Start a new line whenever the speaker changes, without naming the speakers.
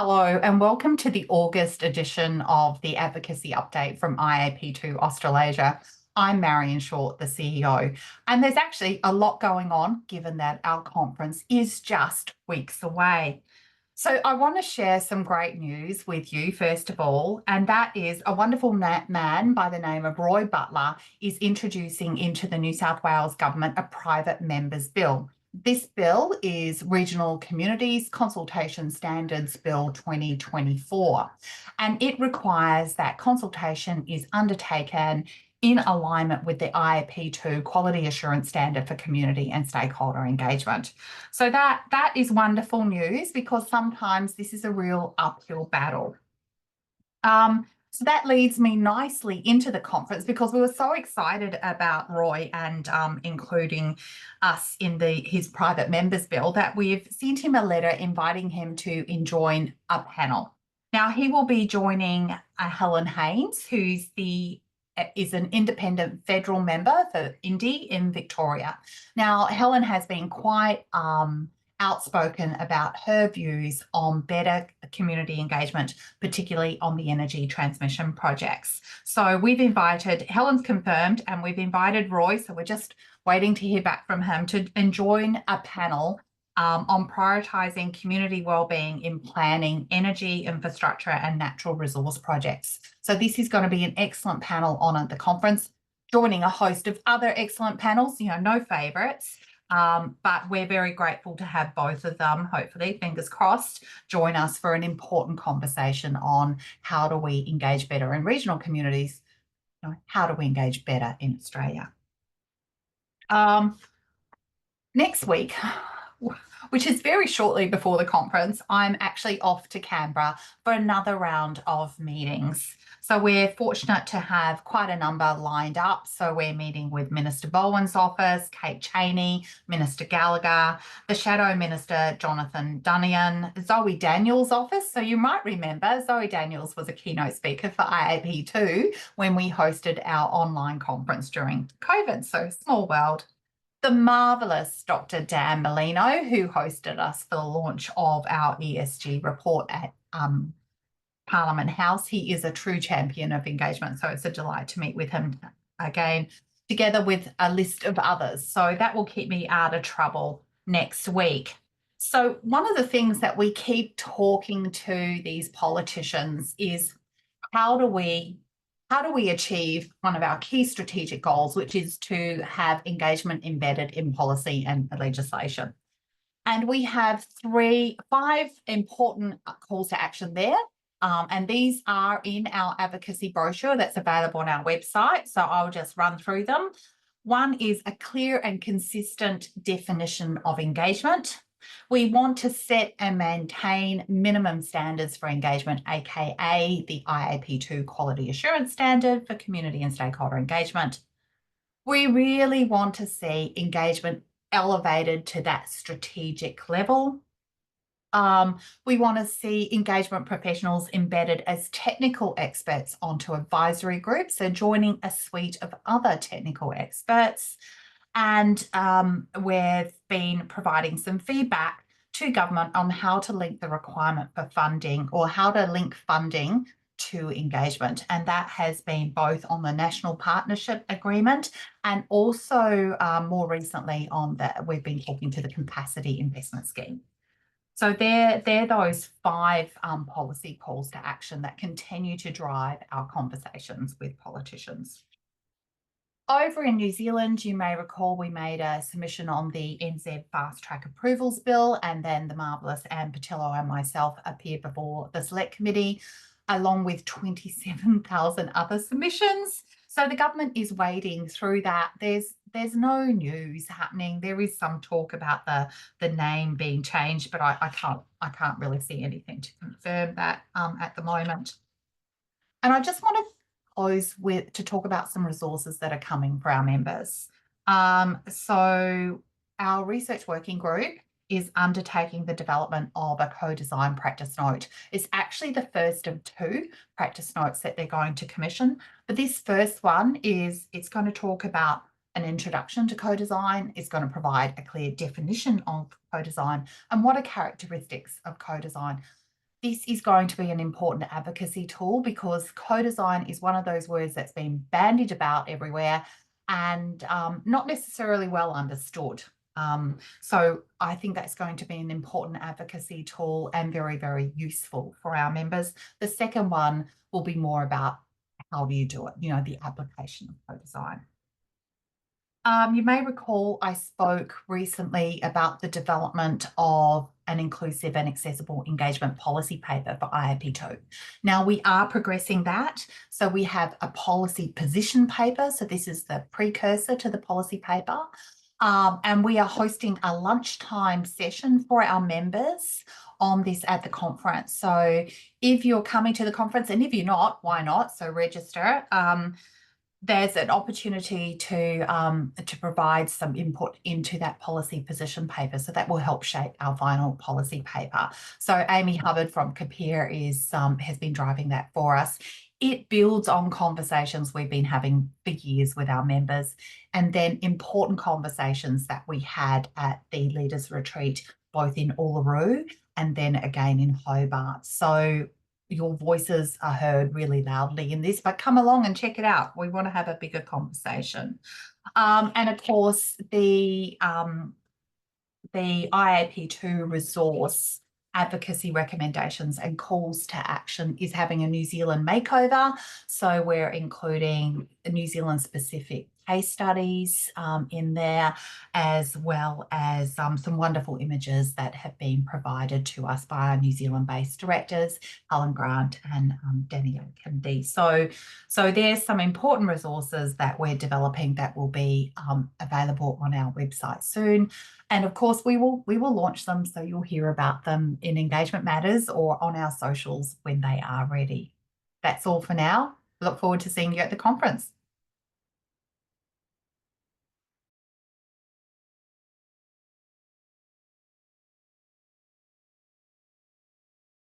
Hello, and welcome to the August edition of the Advocacy Update from IAP2 Australasia. I'm Marion, the CEO, and there's actually a lot going on given that our conference is just weeks away. So I want to share some great news with you, first of all, and that is a wonderful man by the name of Roy Butler is introducing into the New South Wales government a private members bill. This bill is Regional Communities Consultation Standards Bill 2024, and it requires that consultation is undertaken in alignment with the IAP2 Quality Assurance Standard for Community and Stakeholder Engagement. So that is wonderful news because sometimes this is a real uphill battle. So that leads me nicely into the conference because we were so excited about Roy and including us in his private members bill that we've sent him a letter inviting him to join a panel. Now he will be joining Helen Haynes, who's is an independent federal member for Indy in Victoria. Now Helen has been quite outspoken about her views on better community engagement, particularly on the energy transmission projects. So Helen's confirmed, and we've invited Roy, so we're just waiting to hear back from him to join a panel on prioritising community wellbeing in planning energy, infrastructure and natural resource projects. So this is going to be an excellent panel on at the conference, joining a host of other excellent panels, no favourites. But we're very grateful to have both of them, hopefully, fingers crossed, join us for an important conversation on how do we engage better in regional communities, how do we engage better in Australia. Next week, which is very shortly before the conference, I'm actually off to Canberra for another round of meetings. So we're fortunate to have quite a number lined up. So we're meeting with Minister Bowen's office, Kate Cheney, Minister Gallagher, the Shadow Minister, Jonathan Dunian, Zoe Daniels' office. So you might remember Zoe Daniels was a keynote speaker for IAP2 when we hosted our online conference during COVID. So small world. The marvellous Dr. Dan Molino, who hosted us for the launch of our ESG report at Parliament House. He is a true champion of engagement, so it's a delight to meet with him again, together with a list of others. So that will keep me out of trouble next week. So one of the things that we keep talking to these politicians is how do we achieve one of our key strategic goals, which is to have engagement embedded in policy and legislation. And we have five important calls to action there. And these are in our advocacy brochure that's available on our website. So I'll just run through them. One is a clear and consistent definition of engagement. We want to set and maintain minimum standards for engagement, aka the IAP2 Quality Assurance Standard for Community and Stakeholder Engagement. We really want to see engagement elevated to that strategic level. We want to see engagement professionals embedded as technical experts onto advisory groups, so joining a suite of other technical experts. And we've been providing some feedback to government on how to link the requirement for funding or how to link funding to engagement. And that has been both on the National Partnership Agreement and also more recently we've been talking to the Capacity Investment Scheme. So they're those five policy calls to action that continue to drive our conversations with politicians. Over in New Zealand, you may recall we made a submission on the NZ Fast Track Approvals Bill, and then the marvellous Anne Patillo and myself appeared before the Select Committee, along with 27,000 other submissions. So the government is wading through that. There's no news happening. There is some talk about the name being changed, but I can't really see anything to confirm that at the moment. And I just want to close to talk about some resources that are coming for our members. So our research working group is undertaking the development of a co-design practice note. It's actually the first of two practice notes that they're going to commission. But this first one it's going to talk about an introduction to co-design. It's going to provide a clear definition of co-design and what are characteristics of co-design. this is going to be an important advocacy tool because co-design is one of those words that's been bandied about everywhere and not necessarily well understood. So I think that's going to be an important advocacy tool and very, very useful for our members. The second one will be more about how do you do it, the application of co-design. You may recall I spoke recently about the development of an inclusive and accessible engagement policy paper for IAP2. Now we are progressing that. So we have a policy position paper. So this is the precursor to the policy paper. And we are hosting a lunchtime session for our members on this at the conference. So if you're coming to the conference, and if you're not, why not? So register. There's an opportunity to provide some input into that policy position paper. So that will help shape our final policy paper. So Amy Hubbard from Kapir has been driving that for us. It builds on conversations we've been having for years with our members, and then important conversations that we had at the Leaders Retreat, both in Uluru and then again in Hobart. So your voices are heard really loudly in this, but come along and check it out. We want to have a bigger conversation. And of course, the IAP2 resource advocacy recommendations and calls to action is having a New Zealand makeover. So we're including New Zealand specific case studies in there, as well as some wonderful images that have been provided to us by our New Zealand-based directors, Helen Grant and Danielle Kennedy. So there's some important resources that we're developing that will be available on our website soon. And of course, we will launch them, so you'll hear about them in Engagement Matters or on our socials when they are ready. That's all for now. Look forward to seeing you at the conference.